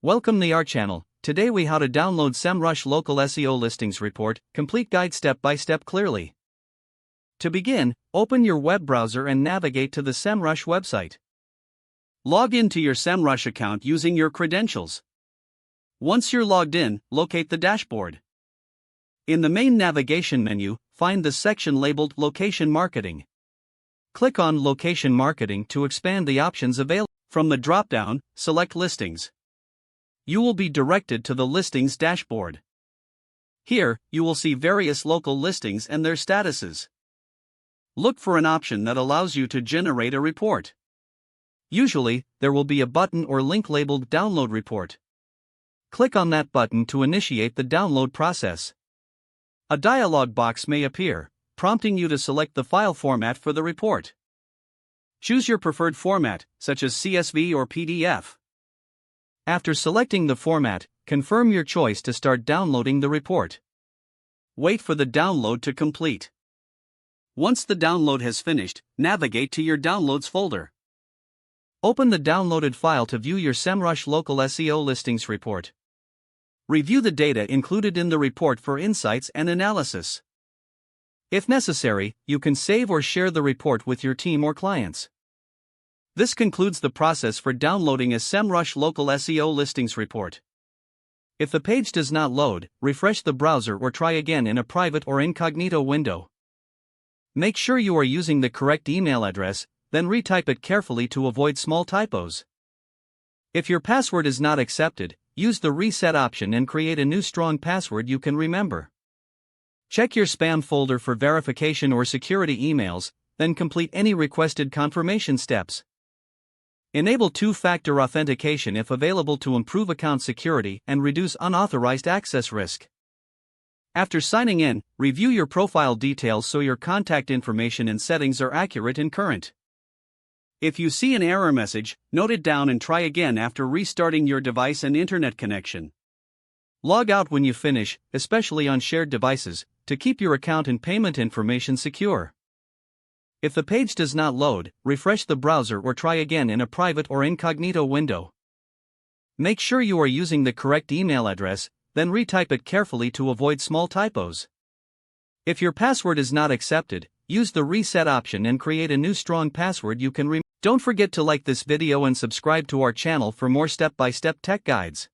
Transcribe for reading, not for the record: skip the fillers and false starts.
Welcome to our channel. Today we how to download Semrush local SEO listings report, complete guide step by step clearly. To begin, open your web browser and navigate to the Semrush website. Log in to your Semrush account using your credentials. Once you're logged in, locate the dashboard. In the main navigation menu, find the section labeled Location Marketing. Click on Location Marketing to expand the options available. From the drop-down, select Listings. You will be directed to the Listings dashboard. Here, you will see various local listings and their statuses. Look for an option that allows you to generate a report. Usually, there will be a button or link labeled Download Report. Click on that button to initiate the download process. A dialog box may appear, prompting you to select the file format for the report. Choose your preferred format, such as CSV or PDF. After selecting the format, confirm your choice to start downloading the report. Wait for the download to complete. Once the download has finished, navigate to your Downloads folder. Open the downloaded file to view your Semrush local SEO listings report. Review the data included in the report for insights and analysis. If necessary, you can save or share the report with your team or clients. This concludes the process for downloading a Semrush local SEO listings report. If the page does not load, refresh the browser or try again in a private or incognito window. Make sure you are using the correct email address, then retype it carefully to avoid small typos. If your password is not accepted, use the reset option and create a new strong password you can remember. Check your spam folder for verification or security emails, then complete any requested confirmation steps. Enable two-factor authentication if available to improve account security and reduce unauthorized access risk. After signing in, review your profile details so your contact information and settings are accurate and current. If you see an error message, note it down and try again after restarting your device and internet connection. Log out when you finish, especially on shared devices, to keep your account and payment information secure. If the page does not load, refresh the browser or try again in a private or incognito window. Make sure you are using the correct email address, then retype it carefully to avoid small typos. If your password is not accepted, use the reset option and create a new strong password you can remember. Don't forget to like this video and subscribe to our channel for more step-by-step tech guides.